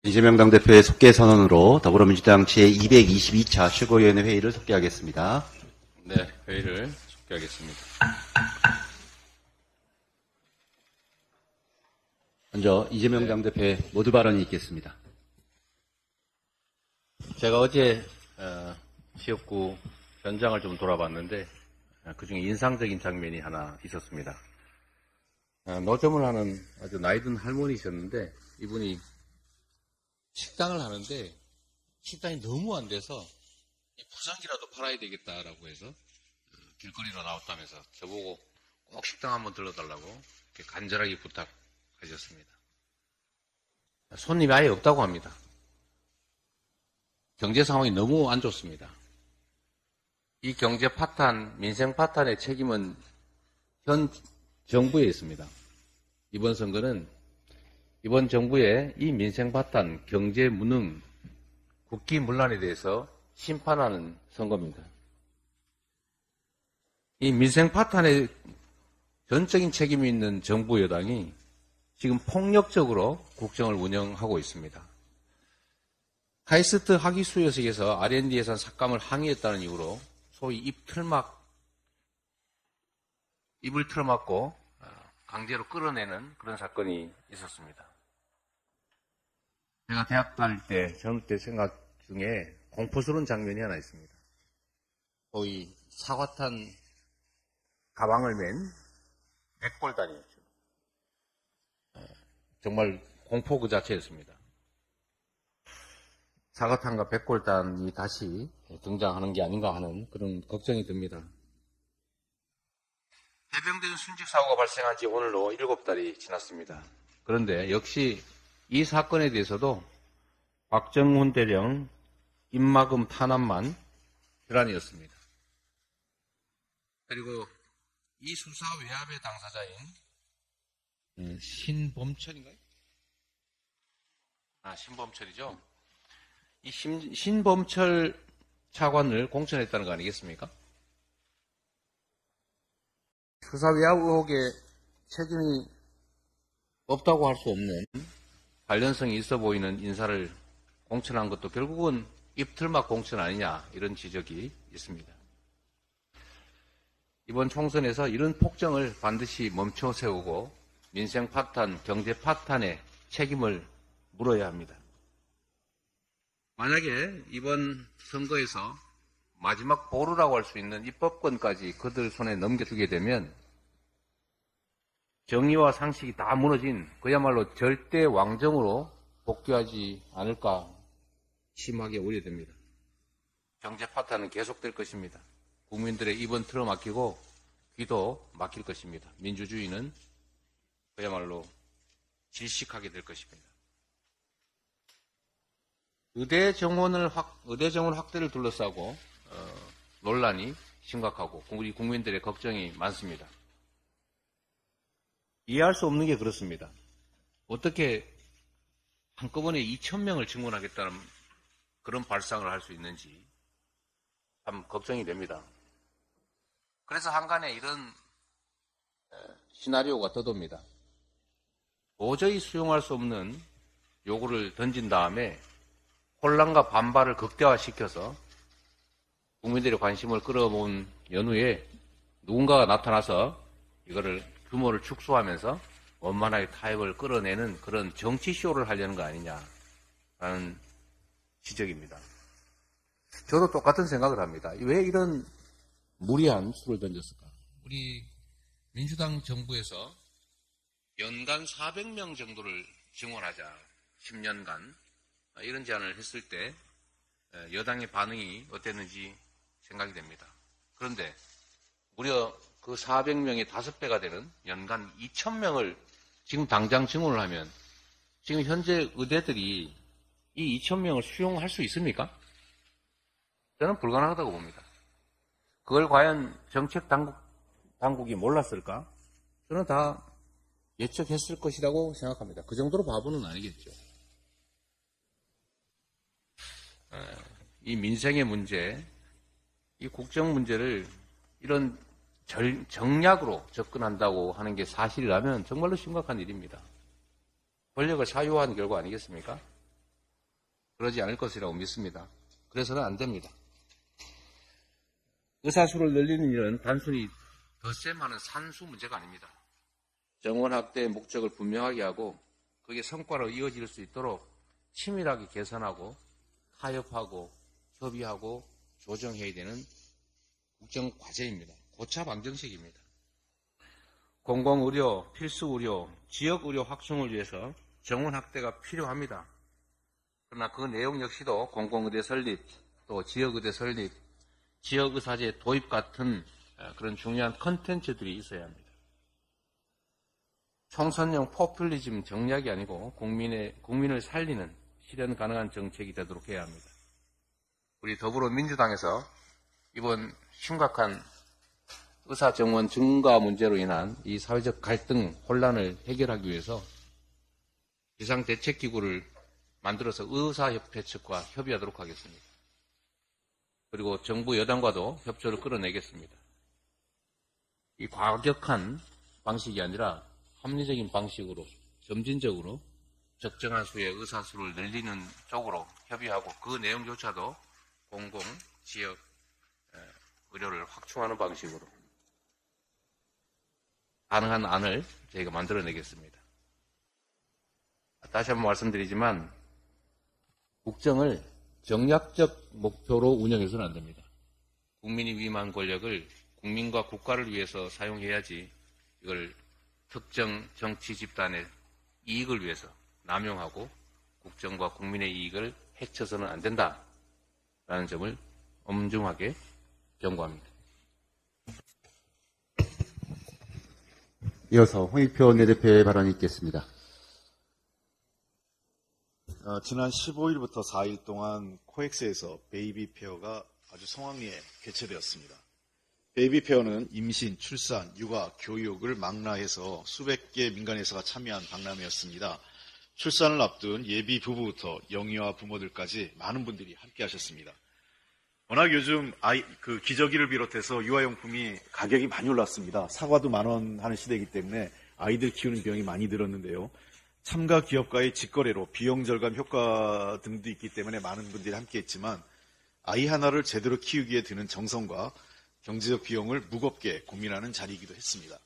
이재명 당대표의 속개 선언으로 더불어민주당 제222차 최고위원회 회의를 속개하겠습니다. 네, 회의를 속개하겠습니다. 먼저 이재명 당대표의 모두 발언이 있겠습니다. 제가 어제 지역구 현장을 좀 돌아봤는데 그중에 인상적인 장면이 하나 있었습니다. 노점을 하는 아주 나이든 할머니셨는데 이분이 식당을 하는데 식당이 너무 안 돼서 부산기라도 팔아야 되겠다라고 해서 길거리로 나왔다면서 저보고 꼭 식당 한번 들러달라고 이렇게 간절하게 부탁하셨습니다. 손님이 아예 없다고 합니다. 경제 상황이 너무 안 좋습니다. 이 경제 파탄, 민생 파탄의 책임은 현 정부에 있습니다. 이번 선거는 이번 정부의 이 민생 파탄, 경제 무능, 국기 문란에 대해서 심판하는 선거입니다. 이 민생 파탄에 전적인 책임이 있는 정부 여당이 지금 폭력적으로 국정을 운영하고 있습니다. 카이스트 학위 수여식에서 R&D 예산 삭감을 항의했다는 이유로 소위 입을 틀어막고 강제로 끌어내는 그런 사건이 있었습니다. 제가 대학 다닐 때, 젊을 때 생각 중에 공포스러운 장면이 하나 있습니다. 소위 사과탄 가방을 맨 백골단이었죠. 정말 공포 그 자체였습니다. 사과탄과 백골단이 다시 등장하는 게 아닌가 하는 그런 걱정이 듭니다. 해병대 순직 사고가 발생한 지 오늘로 7달이 지났습니다. 그런데 역시 이 사건에 대해서도 박정훈 대령 입막음 탄압만 결란이었습니다. 그리고 이 수사 외압의 당사자인 신범철인가요? 신범철이죠. 이 신범철 차관을 공천했다는 거 아니겠습니까? 수사 외압 의혹에 책임이 없다고 할 수 없는 관련성이 있어 보이는 인사를 공천한 것도 결국은 입틀막 공천 아니냐 이런 지적이 있습니다. 이번 총선에서 이런 폭정을 반드시 멈춰 세우고 민생 파탄, 경제 파탄의 책임을 물어야 합니다. 만약에 이번 선거에서 마지막 보루라고 할 수 있는 입법권까지 그들 손에 넘겨주게 되면 정의와 상식이 다 무너진 그야말로 절대 왕정으로 복귀하지 않을까 심하게 우려됩니다. 경제 파탄은 계속될 것입니다. 국민들의 입은 틀어막히고 귀도 막힐 것입니다. 민주주의는 그야말로 질식하게 될 것입니다. 의대 정원 확대를 둘러싸고 논란이 심각하고 우리 국민들의 걱정이 많습니다. 이해할 수 없는 게 그렇습니다. 어떻게 한꺼번에 2,000명을 증원하겠다는 그런 발상을 할 수 있는지 참 걱정이 됩니다. 그래서 한간에 이런 시나리오가 떠돕니다. 도저히 수용할 수 없는 요구를 던진 다음에 혼란과 반발을 극대화시켜서 국민들의 관심을 끌어모은 연후에 누군가가 나타나서 이거를 규모를 축소하면서 원만하게 타협을 끌어내는 그런 정치쇼를 하려는 거 아니냐라는 지적입니다. 저도 똑같은 생각을 합니다. 왜 이런 무리한 수를 던졌을까? 우리 민주당 정부에서 연간 400명 정도를 증원하자. 10년간. 이런 제안을 했을 때 여당의 반응이 어땠는지 생각이 됩니다. 그런데 무려 그 400명의 5배가 되는 연간 2,000명을 지금 당장 증원을 하면 지금 현재 의대들이 이 2,000명을 수용할 수 있습니까? 저는 불가능하다고 봅니다. 그걸 과연 정책 당국이 몰랐을까? 저는 다 예측했을 것이라고 생각합니다. 그 정도로 바보는 아니겠죠. 이 민생의 문제, 이 국정 문제를 이런 정략으로 접근한다고 하는 게 사실이라면 정말로 심각한 일입니다. 권력을 사유화한 결과 아니겠습니까? 그러지 않을 것이라고 믿습니다. 그래서는 안 됩니다. 의사수를 늘리는 일은 단순히 덧셈하는 산수 문제가 아닙니다. 정원 확대의 목적을 분명하게 하고 그게 성과로 이어질 수 있도록 치밀하게 개선하고 타협하고 협의하고 조정해야 되는 국정 과제입니다. 고차 방정식입니다. 공공의료, 필수의료, 지역의료 확충을 위해서 정원 확대가 필요합니다. 그러나 그 내용 역시도 공공의대 설립, 또 지역의대 설립, 지역의사제 도입 같은 그런 중요한 컨텐츠들이 있어야 합니다. 총선용 포퓰리즘 정략이 아니고 국민을 살리는 실현 가능한 정책이 되도록 해야 합니다. 우리 더불어민주당에서 이번 심각한 의사정원 증가 문제로 인한 이 사회적 갈등, 혼란을 해결하기 위해서 비상대책기구를 만들어서 의사협회 측과 협의하도록 하겠습니다. 그리고 정부 여당과도 협조를 끌어내겠습니다. 이 과격한 방식이 아니라 합리적인 방식으로 점진적으로 적정한 수의 의사수를 늘리는 쪽으로 협의하고 그 내용조차도 공공, 지역 의료를 확충하는 방식으로 가능한 안을 저희가 만들어내겠습니다. 다시 한번 말씀드리지만 국정을 정략적 목표로 운영해서는 안 됩니다. 국민이 위임한 권력을 국민과 국가를 위해서 사용해야지 이걸 특정 정치 집단의 이익을 위해서 남용하고 국정과 국민의 이익을 해쳐서는 안 된다라는 점을 엄중하게 경고합니다. 이어서 홍익표 원내대표의 발언이 있겠습니다. 지난 15일부터 4일 동안 코엑스에서 베이비 페어가 아주 성황리에 개최되었습니다. 베이비 페어는 임신, 출산, 육아, 교육을 망라해서 수백 개 민간회사가 참여한 박람회였습니다. 출산을 앞둔 예비 부부부터 영유아 부모들까지 많은 분들이 함께 하셨습니다. 워낙 요즘 기저귀를 비롯해서 유아용품이 가격이 많이 올랐습니다. 사과도 10,000원 하는 시대이기 때문에 아이들 키우는 비용이 많이 들었는데요. 참가 기업과의 직거래로 비용 절감 효과 등도 있기 때문에 많은 분들이 함께 했지만 아이 하나를 제대로 키우기에 드는 정성과 경제적 비용을 무겁게 고민하는 자리이기도 했습니다.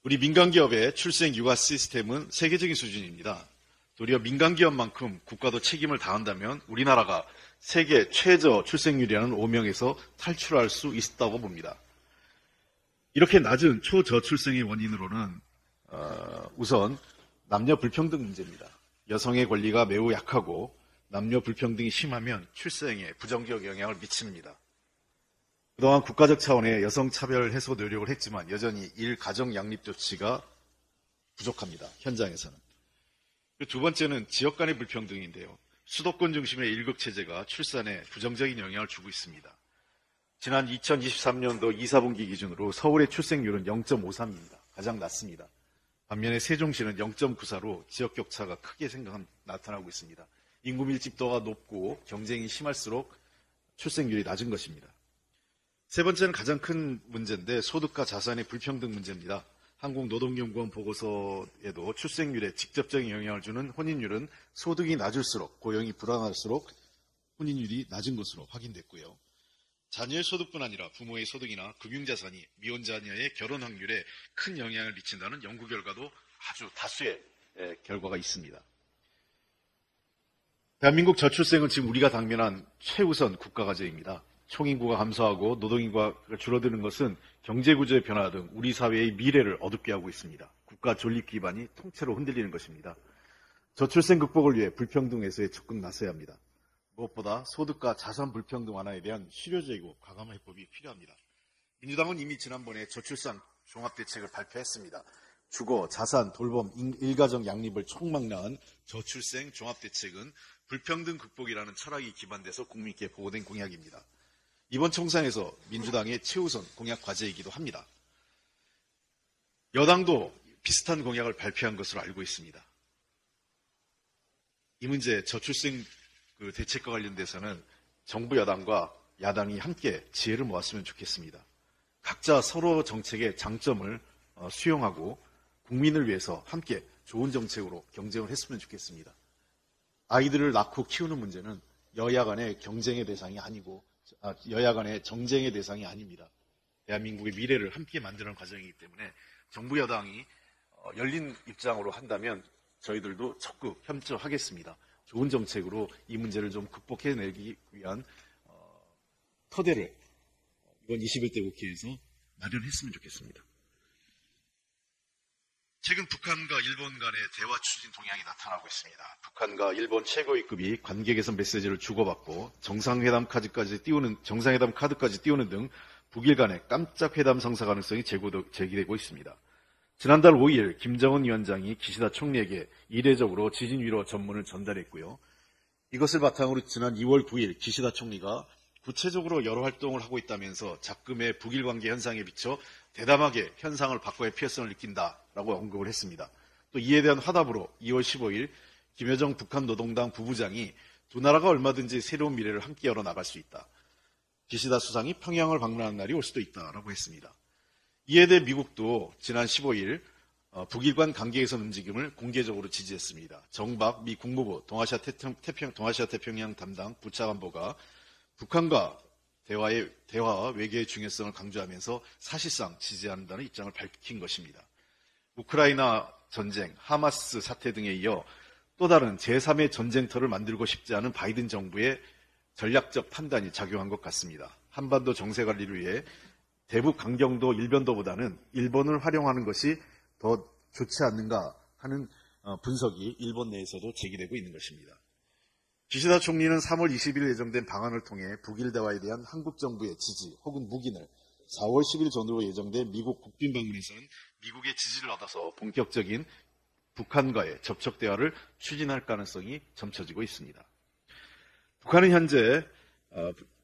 우리 민간기업의 출생 육아 시스템은 세계적인 수준입니다. 도리어 민간기업만큼 국가도 책임을 다한다면 우리나라가 세계 최저 출생률이라는 오명에서 탈출할 수 있다고 봅니다. 이렇게 낮은 초저출생의 원인으로는 우선 남녀 불평등 문제입니다. 여성의 권리가 매우 약하고 남녀 불평등이 심하면 출생에 부정적 영향을 미칩니다. 그동안 국가적 차원의 여성 차별 해소 노력을 했지만 여전히 가정 양립 조치가 부족합니다. 현장에서는. 두 번째는 지역 간의 불평등인데요. 수도권 중심의 일극 체제가 출산에 부정적인 영향을 주고 있습니다. 지난 2023년도 2, 4분기 기준으로 서울의 출생률은 0.53입니다. 가장 낮습니다. 반면에 세종시는 0.94로 지역 격차가 크게 나타나고 있습니다. 인구 밀집도가 높고 경쟁이 심할수록 출생률이 낮은 것입니다. 세 번째는 가장 큰 문제인데 소득과 자산의 불평등 문제입니다. 한국노동연구원 보고서에도 출생률에 직접적인 영향을 주는 혼인율은 소득이 낮을수록 고용이 불안할수록 혼인율이 낮은 것으로 확인됐고요. 자녀의 소득뿐 아니라 부모의 소득이나 금융자산이 미혼자녀의 결혼 확률에 큰 영향을 미친다는 연구 결과도 아주 다수의 결과가 있습니다. 대한민국 저출생은 지금 우리가 당면한 최우선 국가과제입니다. 총인구가 감소하고 노동인구가 줄어드는 것은 경제구조의 변화 등 우리 사회의 미래를 어둡게 하고 있습니다. 국가 존립 기반이 통째로 흔들리는 것입니다. 저출생 극복을 위해 불평등 해소에 적극 나서야 합니다. 무엇보다 소득과 자산 불평등 완화에 대한 실효적이고 과감한 해법이 필요합니다. 민주당은 이미 지난번에 저출산 종합대책을 발표했습니다. 주거, 자산, 돌봄, 일가정 양립을 총망라한 저출생 종합대책은 불평등 극복이라는 철학이 기반돼서 국민께 보고된 공약입니다. 이번 총선에서 민주당의 최우선 공약 과제이기도 합니다. 여당도 비슷한 공약을 발표한 것으로 알고 있습니다. 이 문제 저출생 대책과 관련돼서는 정부 여당과 야당이 함께 지혜를 모았으면 좋겠습니다. 각자 서로 정책의 장점을 수용하고 국민을 위해서 함께 좋은 정책으로 경쟁을 했으면 좋겠습니다. 아이들을 낳고 키우는 문제는 여야 간의 경쟁의 대상이 아니고, 여야 간의 정쟁의 대상이 아닙니다. 대한민국의 미래를 함께 만드는 과정이기 때문에 정부 여당이 열린 입장으로 한다면 저희들도 적극 협조하겠습니다. 좋은 정책으로 이 문제를 좀 극복해내기 위한 터대를 이번 21대 국회에서 마련했으면 좋겠습니다. 최근 북한과 일본 간의 대화 추진 동향이 나타나고 있습니다. 북한과 일본 최고위급이 관계 개선 메시지를 주고받고 정상회담 카드까지 띄우는 등 북일 간의 깜짝 회담 성사 가능성이 제기되고 있습니다. 지난달 5일 김정은 위원장이 기시다 총리에게 이례적으로 지진 위로 전문을 전달했고요. 이것을 바탕으로 지난 2월 9일 기시다 총리가 구체적으로 여러 활동을 하고 있다면서 작금의 북일 관계 현상에 비춰 대담하게 현상을 바꿔야 필요성을 느낀다라고 언급을 했습니다. 또 이에 대한 화답으로 2월 15일 김여정 북한 노동당 부부장이 두 나라가 얼마든지 새로운 미래를 함께 열어나갈 수 있다. 기시다 수상이 평양을 방문하는 날이 올 수도 있다라고 했습니다. 이에 대해 미국도 지난 15일 북일 간 관계 개선 움직임을 공개적으로 지지했습니다. 정박 미 국무부 동아시아 태평양 담당 부차관보가 북한과 대화와 외교의 중요성을 강조하면서 사실상 지지한다는 입장을 밝힌 것입니다. 우크라이나 전쟁, 하마스 사태 등에 이어 또 다른 제3의 전쟁터를 만들고 싶지 않은 바이든 정부의 전략적 판단이 작용한 것 같습니다. 한반도 정세 관리를 위해 대북 강경도 일변도보다는 일본을 활용하는 것이 더 좋지 않는가 하는 분석이 일본 내에서도 제기되고 있는 것입니다. 기시다 총리는 3월 20일 예정된 방안을 통해 북일 대화에 대한 한국 정부의 지지 혹은 묵인을 4월 10일 전후로 예정된 미국 국빈 방문에서는 미국의 지지를 얻어서 본격적인 북한과의 접촉 대화를 추진할 가능성이 점쳐지고 있습니다. 북한은 현재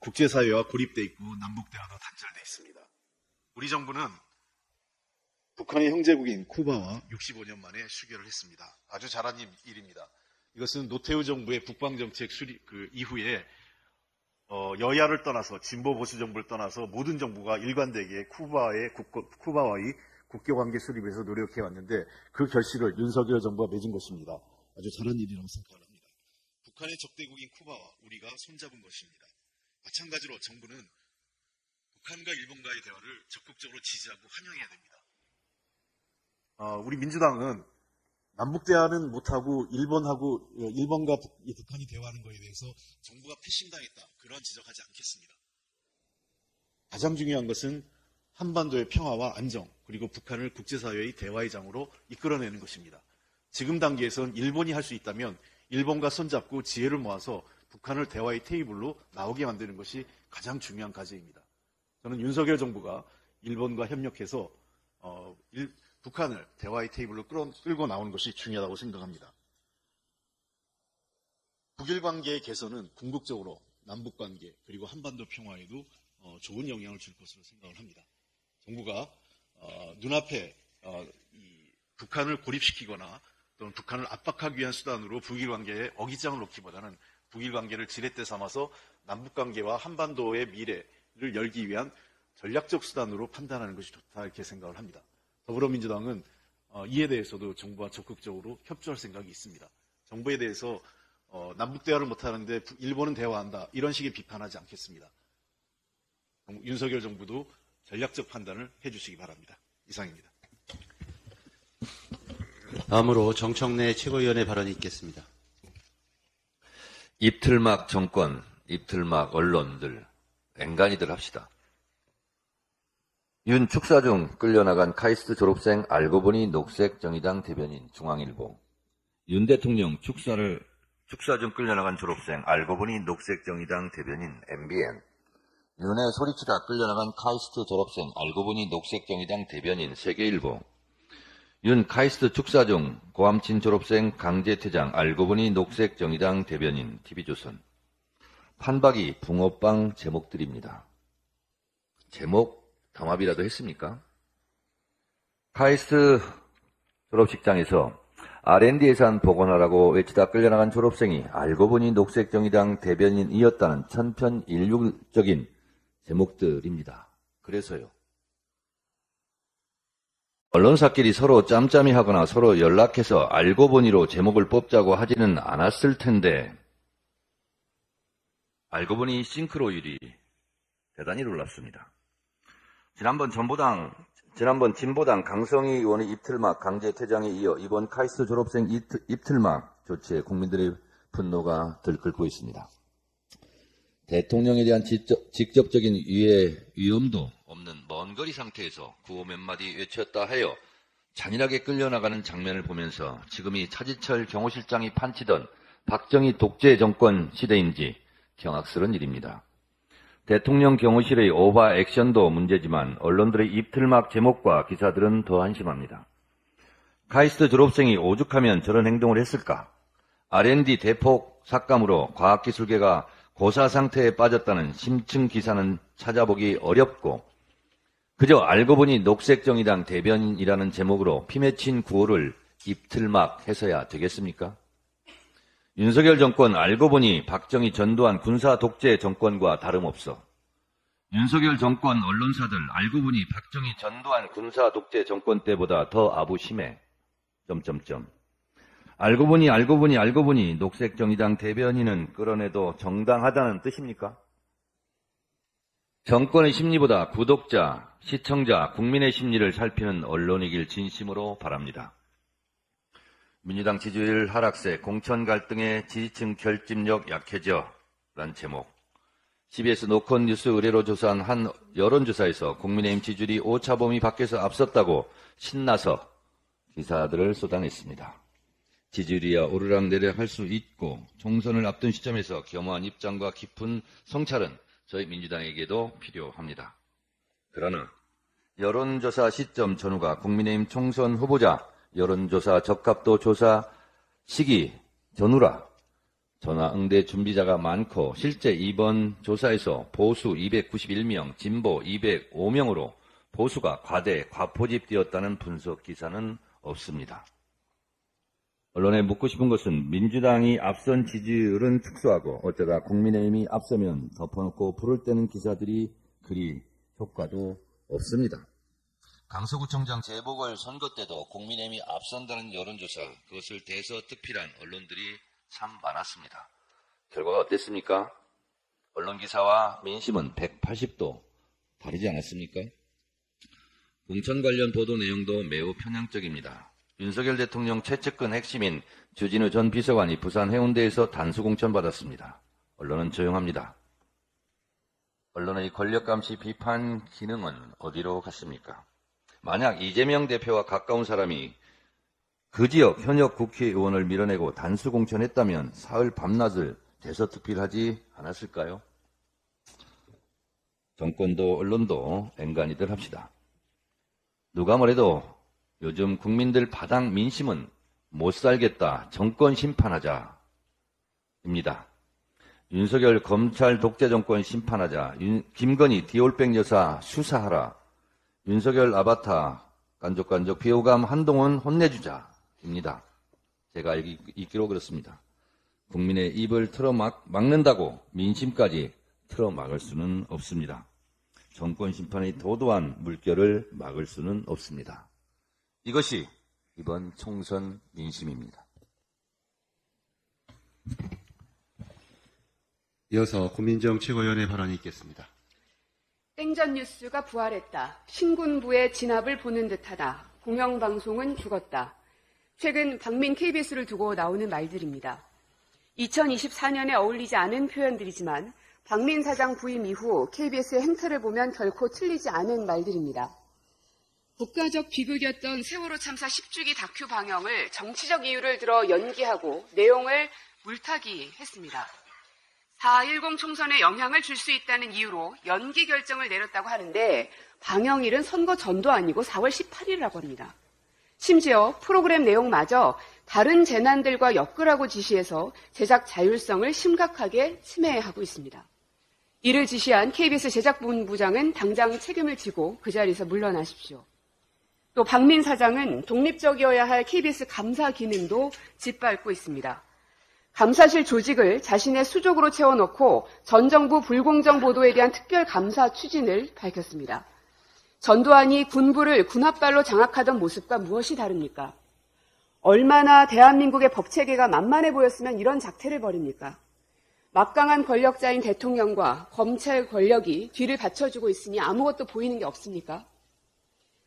국제사회와 고립돼 있고 남북 대화도 단절돼 있습니다. 우리 정부는 북한의 형제국인 쿠바와 65년 만에 수교를 했습니다. 아주 잘한 일입니다. 이것은 노태우 정부의 국방정책 이후에 여야를 떠나서 진보 보수 정부를 떠나서 모든 정부가 일관되게 쿠바와의 국교관계 수립에서 노력해 왔는데 그 결실을 윤석열 정부가 맺은 것입니다. 아주 잘한 일이라고 생각을 합니다. 북한의 적대국인 쿠바와 우리가 손잡은 것입니다. 마찬가지로 정부는 북한과 일본과의 대화를 적극적으로 지지하고 환영해야 됩니다. 우리 민주당은 남북 대화는 못하고 일본과 북한이 대화하는 것에 대해서 정부가 패신당했다. 그런 지적하지 않겠습니다. 가장 중요한 것은 한반도의 평화와 안정 그리고 북한을 국제사회의 대화의 장으로 이끌어내는 것입니다. 지금 단계에선 일본이 할 수 있다면 일본과 손잡고 지혜를 모아서 북한을 대화의 테이블로 나오게 만드는 것이 가장 중요한 과제입니다. 저는 윤석열 정부가 일본과 협력해서 북한을 대화의 테이블로 끌고 나오는 것이 중요하다고 생각합니다. 북일 관계의 개선은 궁극적으로 남북 관계 그리고 한반도 평화에도 좋은 영향을 줄 것으로 생각을 합니다. 정부가 눈앞에 북한을 고립시키거나 또는 북한을 압박하기 위한 수단으로 북일 관계에 어깃장을 놓기보다는 북일 관계를 지렛대 삼아서 남북 관계와 한반도의 미래를 열기 위한 전략적 수단으로 판단하는 것이 좋다 이렇게 생각을 합니다. 더불어민주당은 이에 대해서도 정부와 적극적으로 협조할 생각이 있습니다. 정부에 대해서 남북 대화를 못하는데 일본은 대화한다 이런 식의 비판하지 않겠습니다. 윤석열 정부도 전략적 판단을 해주시기 바랍니다. 이상입니다. 다음으로 정청래 최고위원의 발언이 있겠습니다. 입틀막 정권, 입틀막 언론들, 앵간히들 합시다. 윤 축사 중 끌려나간 카이스트 졸업생 알고 보니 녹색 정의당 대변인 중앙일보. 윤 대통령 축사 중 끌려나간 졸업생 알고 보니 녹색 정의당 대변인 MBN. 윤의 소리치다 끌려나간 카이스트 졸업생 알고 보니 녹색 정의당 대변인 세계일보. 윤 카이스트 축사 중 고함친 졸업생 강제 퇴장 알고 보니 녹색 정의당 대변인 TV조선. 판박이 붕어빵 제목들입니다. 제목 담합이라도 했습니까? 카이스트 졸업식장에서 R&D 예산 복원하라고 외치다 끌려나간 졸업생이 알고 보니 녹색 정의당 대변인이었다는 천편일률적인 제목들입니다. 그래서요. 언론사끼리 서로 짬짬이 하거나 서로 연락해서 알고 보니로 제목을 뽑자고 하지는 않았을 텐데 알고 보니 싱크로율이 대단히 놀랍습니다. 지난번 진보당 강성희 의원의 입틀막 강제 퇴장에 이어 이번 카이스트 졸업생 입틀막 조치에 국민들의 분노가 들끓고 있습니다. 대통령에 대한 직접적인 위험도 없는 먼 거리 상태에서 구호 몇 마디 외쳤다 하여 잔인하게 끌려나가는 장면을 보면서 지금이 차지철 경호실장이 판치던 박정희 독재 정권 시대인지 경악스러운 일입니다. 대통령 경호실의 오바 액션도 문제지만 언론들의 입틀막 제목과 기사들은 더 한심합니다. 카이스트 졸업생이 오죽하면 저런 행동을 했을까? R&D 대폭 삭감으로 과학기술계가 고사 상태에 빠졌다는 심층 기사는 찾아보기 어렵고 그저 알고 보니 녹색정의당 대변인이라는 제목으로 피맺힌 구호를 입틀막 해서야 되겠습니까? 윤석열 정권 알고 보니 박정희 전두환 군사 독재 정권과 다름없어. 윤석열 정권 언론사들 알고 보니 박정희 전두환 군사 독재 정권 때보다 더 아부심해. 알고 보니 녹색정의당 대변인은 끌어내도 정당하다는 뜻입니까? 정권의 심리보다 구독자, 시청자, 국민의 심리를 살피는 언론이길 진심으로 바랍니다. 민주당 지지율 하락세, 공천 갈등의 지지층 결집력 약해져 라는 제목. CBS 노컷 뉴스 의뢰로 조사한 한 여론조사에서 국민의힘 지지율이 오차범위 밖에서 앞섰다고 신나서 기사들을 쏟아냈습니다. 지지율이야 오르락내리락 할 수 있고 총선을 앞둔 시점에서 겸허한 입장과 깊은 성찰은 저희 민주당에게도 필요합니다. 그러나 여론조사 시점 전후가 국민의힘 총선 후보자 여론조사 적합도 조사 시기 전후라 전화 응대 준비자가 많고 실제 이번 조사에서 보수 291명, 진보 205명으로 보수가 과포집되었다는 분석 기사는 없습니다. 언론에 묻고 싶은 것은 민주당이 앞선 지지율은 축소하고 어쩌다 국민의힘이 앞서면 덮어놓고 불을 떼는 기사들이 그리 효과도 없습니다. 강서구청장 재보궐선거 때도 국민의힘이 앞선다는 여론조사, 그것을 대서특필한 언론들이 참 많았습니다. 결과가 어땠습니까? 언론기사와 민심은 180도 다르지 않았습니까? 공천 관련 보도 내용도 매우 편향적입니다. 윤석열 대통령 최측근 핵심인 주진우 전 비서관이 부산 해운대에서 단수공천 받았습니다. 언론은 조용합니다. 언론의 권력감시 비판 기능은 어디로 갔습니까? 만약 이재명 대표와 가까운 사람이 그 지역 현역 국회의원을 밀어내고 단수공천했다면 사흘 밤낮을 대서특필하지 않았을까요? 정권도 언론도 앵간히들 합시다. 누가 뭐래도 요즘 국민들 바닥 민심은 못 살겠다, 정권 심판하자 입니다. 윤석열 검찰 독재 정권 심판하자, 김건희 디올백 여사 수사하라, 윤석열 아바타 깐족깐족 비호감 한동훈 혼내주자 입니다. 제가 읽기로 그렇습니다. 국민의 입을 틀어막는다고 민심까지 틀어막을 수는 없습니다. 정권 심판의 도도한 물결을 막을 수는 없습니다. 이것이 이번 총선 민심입니다. 이어서 고민정 최고위원의 발언이 있겠습니다. 땡전 뉴스가 부활했다. 신군부의 진압을 보는 듯하다. 공영방송은 죽었다. 최근 박민 KBS를 두고 나오는 말들입니다. 2024년에 어울리지 않은 표현들이지만 박민 사장 부임 이후 KBS의 행태를 보면 결코 틀리지 않은 말들입니다. 국가적 비극이었던 세월호 참사 10주기 다큐 방영을 정치적 이유를 들어 연기하고 내용을 물타기 했습니다. 4.10 총선에 영향을 줄 수 있다는 이유로 연기 결정을 내렸다고 하는데 방영일은 선거 전도 아니고 4월 18일이라고 합니다. 심지어 프로그램 내용마저 다른 재난들과 엮으라고 지시해서 제작 자율성을 심각하게 침해하고 있습니다. 이를 지시한 KBS 제작본부장은 당장 책임을 지고 그 자리에서 물러나십시오. 또 박민 사장은 독립적이어야 할 KBS 감사 기능도 짓밟고 있습니다. 감사실 조직을 자신의 수족으로 채워놓고 전 정부 불공정 보도에 대한 특별 감사 추진을 밝혔습니다. 전두환이 군부를 군합발로 장악하던 모습과 무엇이 다릅니까? 얼마나 대한민국의 법체계가 만만해 보였으면 이런 작태를 벌입니까? 막강한 권력자인 대통령과 검찰 권력이 뒤를 받쳐주고 있으니 아무것도 보이는 게 없습니까?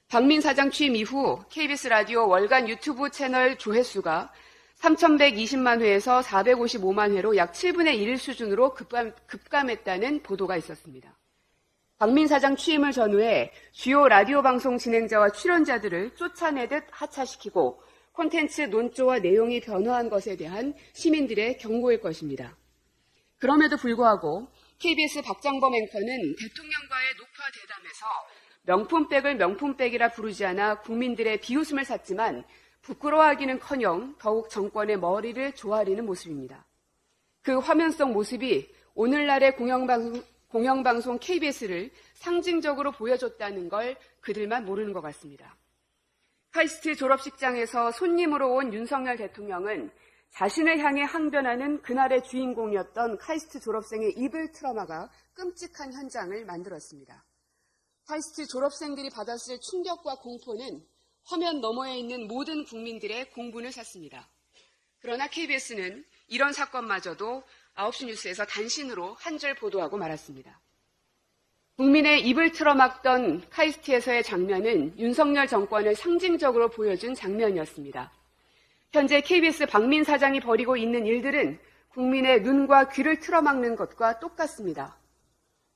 박민 사장 취임 이후 KBS 라디오 월간 유튜브 채널 조회수가 3,120만 회에서 455만 회로 약 7분의 1 수준으로 급감했다는 보도가 있었습니다. 박민 사장 취임을 전후해 주요 라디오 방송 진행자와 출연자들을 쫓아내듯 하차시키고 콘텐츠 논조와 내용이 변화한 것에 대한 시민들의 경고일 것입니다. 그럼에도 불구하고 KBS 박장범 앵커는 대통령과의 녹화 대담에서 명품백을 명품백이라 부르지 않아 국민들의 비웃음을 샀지만 부끄러워하기는커녕 더욱 정권의 머리를 조아리는 모습입니다. 그 화면 속 모습이 오늘날의 공영방송 KBS를 상징적으로 보여줬다는 걸 그들만 모르는 것 같습니다. 카이스트 졸업식장에서 손님으로 온 윤석열 대통령은 자신을 향해 항변하는 그날의 주인공이었던 카이스트 졸업생의 입을 틀어막아 끔찍한 현장을 만들었습니다. 카이스트 졸업생들이 받았을 충격과 공포는 화면 너머에 있는 모든 국민들의 공분을 샀습니다. 그러나 KBS는 이런 사건마저도 9시 뉴스에서 단신으로 한 줄 보도하고 말았습니다. 국민의 입을 틀어막던 카이스트에서의 장면은 윤석열 정권을 상징적으로 보여준 장면이었습니다. 현재 KBS 박민 사장이 벌이고 있는 일들은 국민의 눈과 귀를 틀어막는 것과 똑같습니다.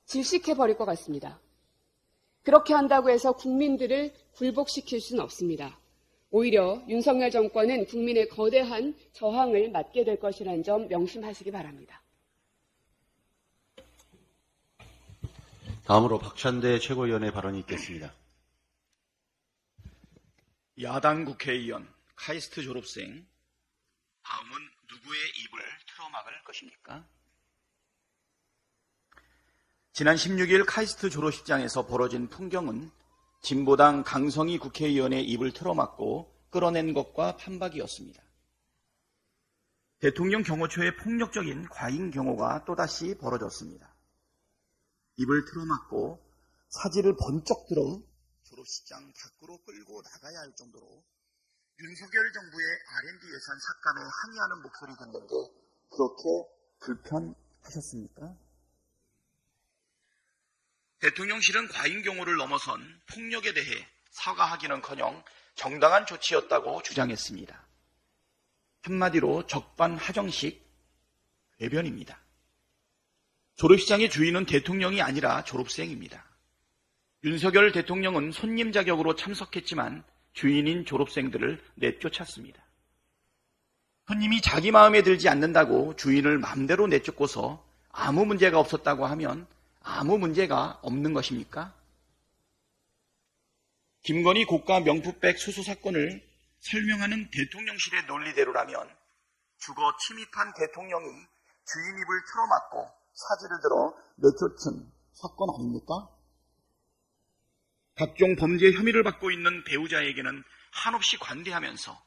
질식해버릴 것 같습니다. 그렇게 한다고 해서 국민들을 굴복시킬 수는 없습니다. 오히려 윤석열 정권은 국민의 거대한 저항을 맞게 될 것이라는 점 명심하시기 바랍니다. 다음으로 박찬대 최고위원의 발언이 있겠습니다. 야당 국회의원, 카이스트 졸업생, 다음은 누구의 입을 틀어막을 것입니까? 지난 16일 카이스트 졸업식장에서 벌어진 풍경은 진보당 강성희 국회의원의 입을 틀어막고 끌어낸 것과 판박이었습니다. 대통령 경호 초에 폭력적인 과잉 경호가 또다시 벌어졌습니다. 입을 틀어막고 사지를 번쩍 들어 졸업식장 밖으로 끌고 나가야 할 정도로 윤석열 정부의 R&D 예산 삭감에 항의하는 목소리 듣는데 그렇게 불편하셨습니까? 대통령실은 과잉 경호를 넘어선 폭력에 대해 사과하기는커녕 정당한 조치였다고 주장했습니다. 한마디로 적반하장식 외변입니다. 졸업식장의 주인은 대통령이 아니라 졸업생입니다. 윤석열 대통령은 손님 자격으로 참석했지만 주인인 졸업생들을 내쫓았습니다. 손님이 자기 마음에 들지 않는다고 주인을 마음대로 내쫓고서 아무 문제가 없었다고 하면 아무 문제가 없는 것입니까? 김건희 고가 명품백 수수 사건을 설명하는 대통령실의 논리대로라면 주거 침입한 대통령이 주인 입을 틀어막고 사지를 들어 내쫓은 사건 아닙니까? 각종 범죄 혐의를 받고 있는 배우자에게는 한없이 관대하면서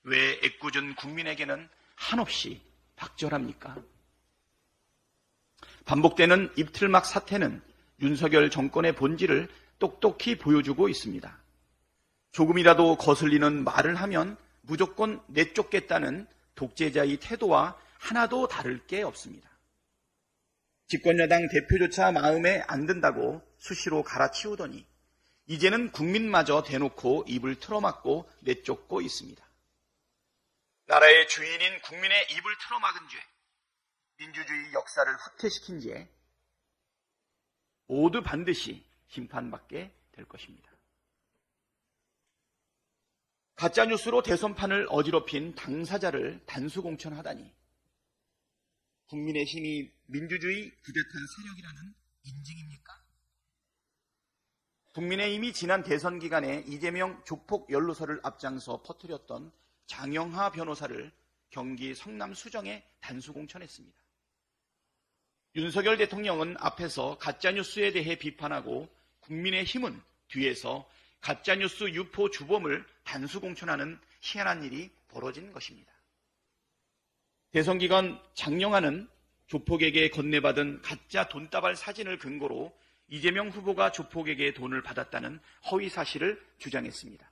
왜 애꿎은 국민에게는 한없이 박절합니까? 반복되는 입틀막 사태는 윤석열 정권의 본질을 똑똑히 보여주고 있습니다. 조금이라도 거슬리는 말을 하면 무조건 내쫓겠다는 독재자의 태도와 하나도 다를 게 없습니다. 집권여당 대표조차 마음에 안 든다고 수시로 갈아치우더니 이제는 국민마저 대놓고 입을 틀어막고 내쫓고 있습니다. 나라의 주인인 국민의 입을 틀어막은 죄, 민주주의 역사를 후퇴시킨 죄, 모두 반드시 심판받게 될 것입니다. 가짜뉴스로 대선판을 어지럽힌 당사자를 단수공천하다니 국민의힘이 민주주의 부대탄 세력이라는 인증입니까? 국민의힘이 지난 대선 기간에 이재명 조폭 연루설을 앞장서 퍼뜨렸던 장영하 변호사를 경기 성남 수정에 단수공천했습니다. 윤석열 대통령은 앞에서 가짜뉴스에 대해 비판하고 국민의힘은 뒤에서 가짜뉴스 유포 주범을 단수공천하는 희한한 일이 벌어진 것입니다. 대선 기간 장영하는 조폭에게 건네받은 가짜 돈다발 사진을 근거로 이재명 후보가 조폭에게 돈을 받았다는 허위 사실을 주장했습니다.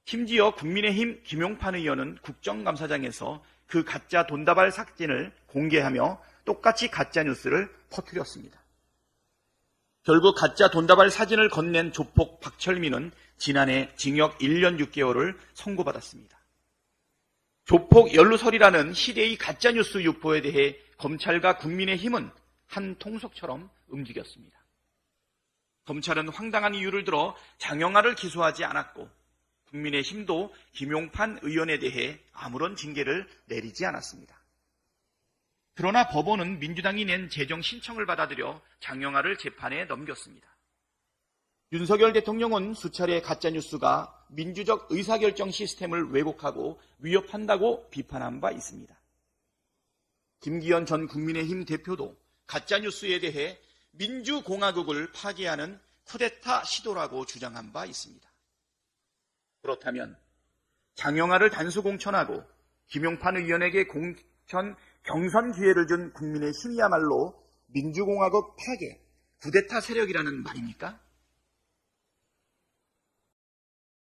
심지어 국민의힘 김용판 의원은 국정감사장에서 그 가짜 돈다발 사진을 공개하며 똑같이 가짜뉴스를 퍼뜨렸습니다. 결국 가짜 돈다발 사진을 건넨 조폭 박철민은 지난해 징역 1년 6개월을 선고받았습니다. 조폭 연루설이라는 시대의 가짜뉴스 유포에 대해 검찰과 국민의힘은 한 통속처럼 움직였습니다. 검찰은 황당한 이유를 들어 장영하를 기소하지 않았고 국민의힘도 김용판 의원에 대해 아무런 징계를 내리지 않았습니다. 그러나 법원은 민주당이 낸 재정 신청을 받아들여 장영하를 재판에 넘겼습니다. 윤석열 대통령은 수차례 가짜뉴스가 민주적 의사결정 시스템을 왜곡하고 위협한다고 비판한 바 있습니다. 김기현 전 국민의힘 대표도 가짜뉴스에 대해 민주공화국을 파괴하는 쿠데타 시도라고 주장한 바 있습니다. 그렇다면 장영하를 단수공천하고 김용판 의원에게 경선 기회를 준 국민의힘이야말로 민주공화국 파괴, 쿠데타 세력이라는 말입니까?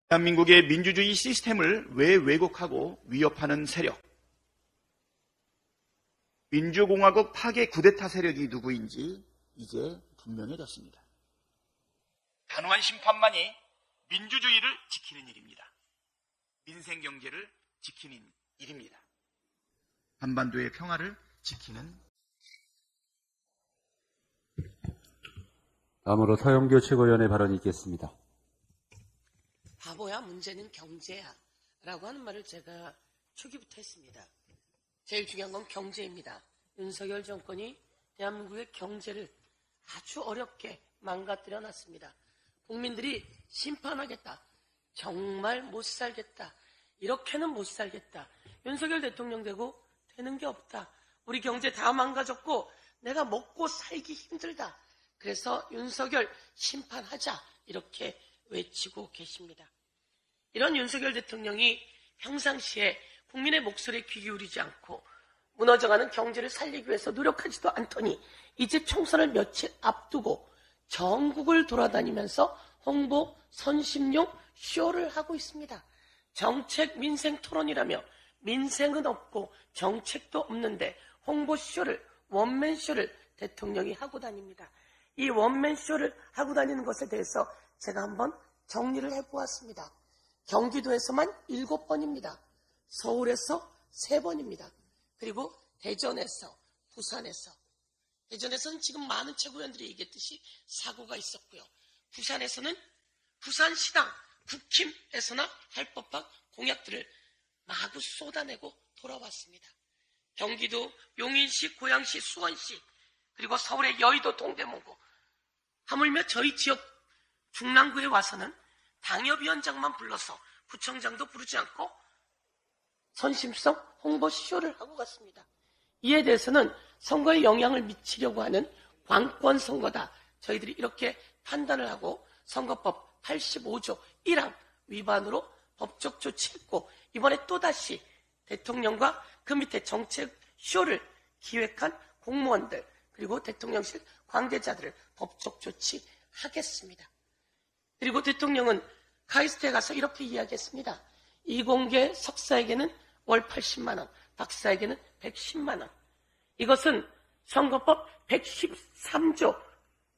대한민국의 민주주의 시스템을 왜 왜곡하고 위협하는 세력, 민주공화국 파괴 쿠데타 세력이 누구인지 이제 분명해졌습니다. 단호한 심판만이 민주주의를 지키는 일입니다. 민생경제를 지키는 일입니다. 한반도의 평화를 지키는. 다음으로 서영교 최고위원의 발언이 있겠습니다. 바보야, 문제는 경제야 라고 하는 말을 제가 초기부터 했습니다. 제일 중요한 건 경제입니다. 윤석열 정권이 대한민국의 경제를 아주 어렵게 망가뜨려 놨습니다. 국민들이 심판하겠다, 정말 못 살겠다, 이렇게는 못 살겠다, 윤석열 대통령 되고 되는 게 없다, 우리 경제 다 망가졌고 내가 먹고 살기 힘들다, 그래서 윤석열 심판하자, 이렇게 외치고 계십니다. 이런 윤석열 대통령이 평상시에 국민의 목소리에 귀 기울이지 않고 무너져가는 경제를 살리기 위해서 노력하지도 않더니 이제 총선을 며칠 앞두고 전국을 돌아다니면서 홍보 선심용 쇼를 하고 있습니다. 정책 민생 토론이라며 민생은 없고 정책도 없는데 홍보 쇼를, 원맨 쇼를 대통령이 하고 다닙니다. 이 원맨 쇼를 하고 다니는 것에 대해서 제가 한번 정리를 해보았습니다. 경기도에서만 7번입니다. 서울에서 3번입니다. 그리고 대전에서, 부산에서. 대전에서는 지금 많은 최고위원들이 얘기했듯이 사고가 있었고요. 부산에서는 부산시당, 국힘에서나 할 법한 공약들을 마구 쏟아내고 돌아왔습니다. 경기도 용인시, 고양시, 수원시, 그리고 서울의 여의도, 동대문구, 하물며 저희 지역 중랑구에 와서는 당협위원장만 불러서 구청장도 부르지 않고 선심성 홍보 쇼를 하고 갔습니다. 이에 대해서는 선거에 영향을 미치려고 하는 관권 선거다, 저희들이 이렇게 판단을 하고 선거법 85조 1항 위반으로 법적 조치했고, 이번에 또다시 대통령과 그 밑에 정책 쇼를 기획한 공무원들 그리고 대통령실 관계자들을 법적 조치하겠습니다. 그리고 대통령은 카이스트에 가서 이렇게 이야기했습니다. 이공계 석사에게는 월 80만 원, 박사에게는 110만 원. 이것은 선거법 113조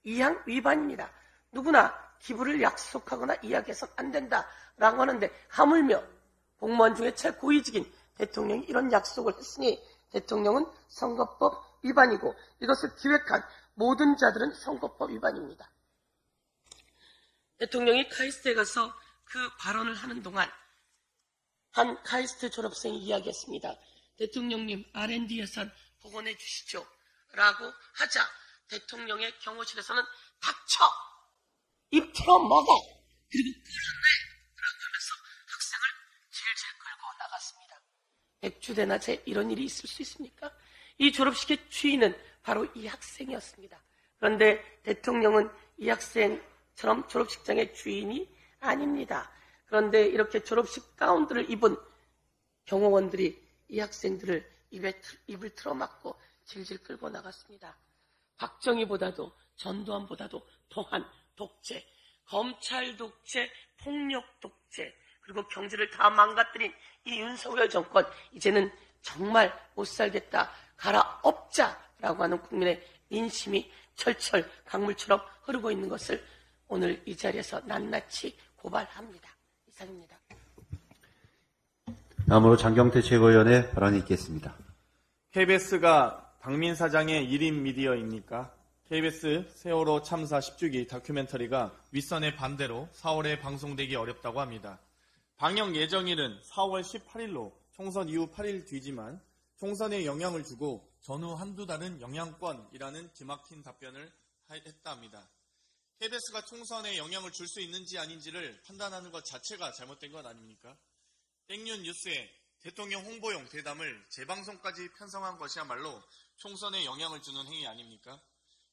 2항 위반입니다. 누구나 기부를 약속하거나 이야기해서는 안 된다라고 하는데, 하물며 공무원 중에 최고위직인 대통령이 이런 약속을 했으니 대통령은 선거법 위반이고, 이것을 기획한 모든 자들은 선거법 위반입니다. 대통령이 카이스트에 가서 그 발언을 하는 동안 한 카이스트 졸업생이 이야기했습니다. 대통령님, R&D 예산 복원해 주시죠 라고 하자 대통령의 경호실에서는 닥쳐! 입 틀어 먹어! 그리고 그런네! 라고 하면서 학생을 질질 끌고 나갔습니다. 백주대낮에 이런 일이 있을 수 있습니까? 이 졸업식의 주인은 바로 이 학생이었습니다. 그런데 대통령은 이 학생처럼 졸업식장의 주인이 아닙니다. 그런데 이렇게 졸업식 가운들을 입은 경호원들이 이 학생들을 입을 틀어막고 질질 끌고 나갔습니다. 박정희보다도 전두환보다도 더한 독재, 검찰 독재, 폭력 독재, 그리고 경제를 다 망가뜨린 이 윤석열 정권, 이제는 정말 못 살겠다, 갈아엎자라고 하는 국민의 민심이 철철 강물처럼 흐르고 있는 것을 오늘 이 자리에서 낱낱이 고발합니다. 이상입니다. 다음으로 장경태 최고위원의 발언이 있겠습니다. KBS가 박민 사장의 1인 미디어입니까? KBS 세월호 참사 10주기 다큐멘터리가 윗선의 반대로 4월에 방송되기 어렵다고 합니다. 방영 예정일은 4월 18일로 총선 이후 8일 뒤지만 총선에 영향을 주고 전후 한두 달은 영향권이라는 기막힌 답변을 했다 합니다. KBS가 총선에 영향을 줄 수 있는지 아닌지를 판단하는 것 자체가 잘못된 것 아닙니까? 땡뉴 뉴스에 대통령 홍보용 대담을 재방송까지 편성한 것이야말로 총선에 영향을 주는 행위 아닙니까?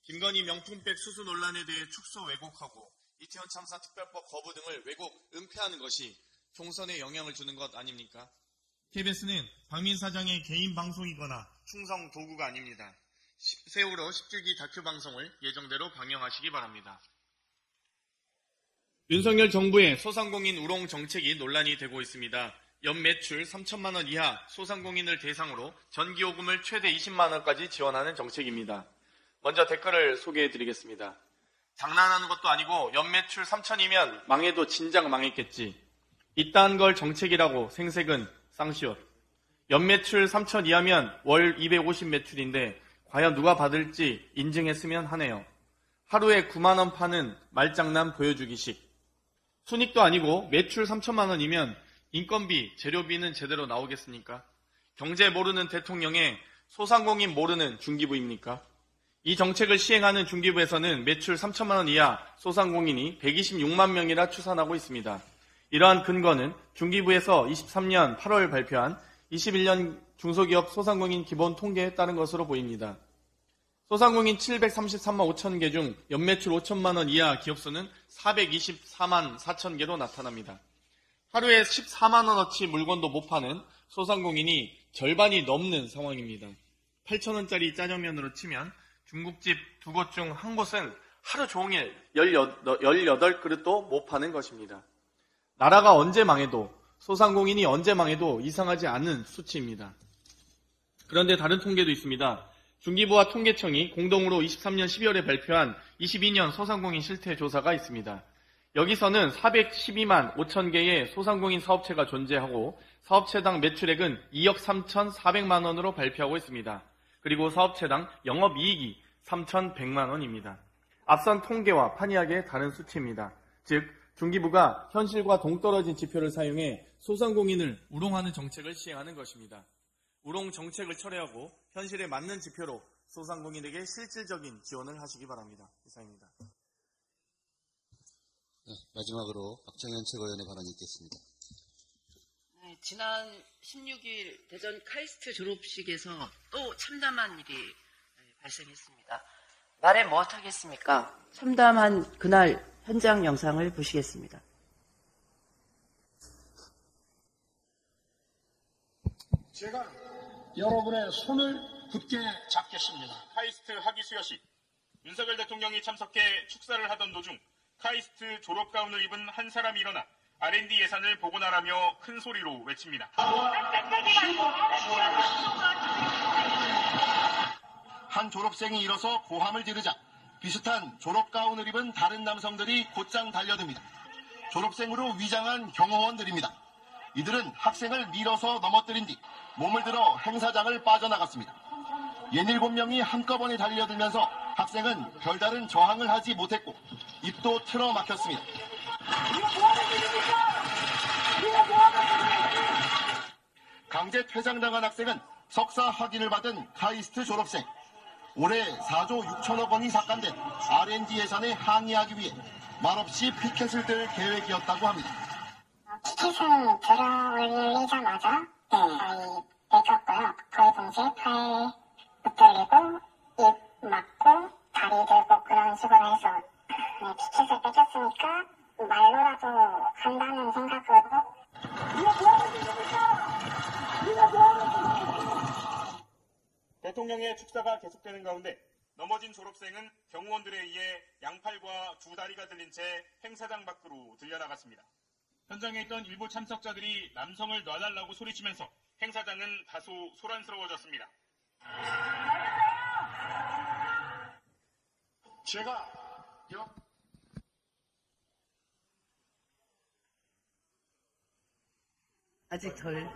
김건희 명품백 수수 논란에 대해 축소 왜곡하고 이태원 참사 특별법 거부 등을 왜곡 은폐하는 것이 총선에 영향을 주는 것 아닙니까? KBS는 박민 사장의 개인 방송이거나 충성 도구가 아닙니다. 세월호 10주기 다큐 방송을 예정대로 방영하시기 바랍니다. 윤석열 정부의 소상공인 우롱 정책이 논란이 되고 있습니다. 연 매출 3천만 원 이하 소상공인을 대상으로 전기요금을 최대 20만 원까지 지원하는 정책입니다. 먼저 댓글을 소개해드리겠습니다. 장난하는 것도 아니고 연 매출 3천이면 망해도 진작 망했겠지. 이딴 걸 정책이라고 생색은 쌍시옷. 연 매출 3천 이하면 월 250 매출인데 과연 누가 받을지 인증했으면 하네요. 하루에 9만 원 파는 말장난 보여주기식. 순익도 아니고 매출 3천만 원이면 인건비, 재료비는 제대로 나오겠습니까? 경제 모르는 대통령의 소상공인 모르는 중기부입니까? 이 정책을 시행하는 중기부에서는 매출 3천만 원 이하 소상공인이 126만 명이라 추산하고 있습니다. 이러한 근거는 중기부에서 23년 8월 발표한 21년 중소기업 소상공인 기본 통계에 따른 것으로 보입니다. 소상공인 733만 5천 개 중 연매출 5천만 원 이하 기업수는 424만 4천 개로 나타납니다. 하루에 14만 원어치 물건도 못 파는 소상공인이 절반이 넘는 상황입니다. 8천 원짜리 짜장면으로 치면 중국집 2곳 중 한 곳은 하루 종일 18그릇도 못 파는 것입니다. 나라가 언제 망해도 소상공인이 언제 망해도 이상하지 않은 수치입니다. 그런데 다른 통계도 있습니다. 중기부와 통계청이 공동으로 23년 12월에 발표한 22년 소상공인 실태 조사가 있습니다. 여기서는 412만 5천 개의 소상공인 사업체가 존재하고 사업체당 매출액은 2억 3,400만 원으로 발표하고 있습니다. 그리고 사업체당 영업이익이 3,100만 원입니다. 앞선 통계와 판이하게 다른 수치입니다. 즉 중기부가 현실과 동떨어진 지표를 사용해 소상공인을 우롱하는 정책을 시행하는 것입니다. 우롱 정책을 철회하고 현실에 맞는 지표로 소상공인에게 실질적인 지원을 하시기 바랍니다. 이상입니다. 네, 마지막으로 박정현 최고위원의 발언이 있겠습니다. 네, 지난 16일 대전 카이스트 졸업식에서 또 참담한 일이 발생했습니다. 말해 못하겠습니까? 참담한 그날 현장 영상을 보시겠습니다. 제가 여러분의 손을 굳게 잡겠습니다. 카이스트 학위수여식 윤석열 대통령이 참석해 축사를 하던 도중 카이스트 졸업가운을 입은 한 사람이 일어나 R&D 예산을 복원하라며 큰 소리로 외칩니다. 한 졸업생이 일어서 고함을 지르자 비슷한 졸업가운을 입은 다른 남성들이 곧장 달려듭니다. 졸업생으로 위장한 경호원들입니다. 이들은 학생을 밀어서 넘어뜨린 뒤 몸을 들어 행사장을 빠져나갔습니다. 67명이 한꺼번에 달려들면서 학생은 별다른 저항을 하지 못했고 입도 틀어 막혔습니다. 강제 퇴장당한 학생은 석사 학위를 받은 카이스트 졸업생. 올해 4조 6천억 원이 삭감된 R&D 예산에 항의하기 위해 말없이 피켓을 들 계획이었다고 합니다. 피켓은 들어올리자마자 저희 뺏겼고요. 거의 동시에 팔 붙들리고 입 막고 다리 들고 그런 식으로 해서 피켓을 뺏겼으니까 말로라도 한다는 생각으로 대통령의 축사가 계속되는 가운데 넘어진 졸업생은 경호원들에 의해 양팔과 두 다리가 들린 채 행사장 밖으로 들려나갔습니다. 현장에 있던 일부 참석자들이 남성을 놔달라고 소리치면서 행사장은 다소 소란스러워졌습니다. 제가 아직 덜.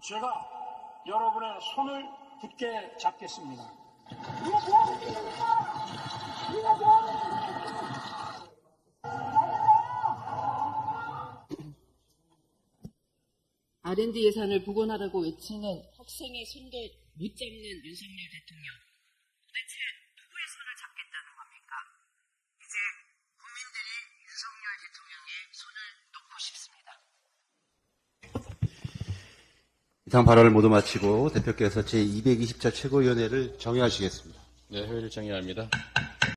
제가 여러분의 손을 굳게 잡겠습니다. R&D 예산을 복원하라고 외치는 학생의 손도 못 잡는 윤석열 대통령. 도대체 누구의 손을 잡겠다는 겁니까? 이제 국민들이 윤석열 대통령의 손을 놓고 싶습니다. 이상 발언을 모두 마치고 대표께서 제220차 최고위원회를 정의하시겠습니다. 네, 회의를 정의합니다.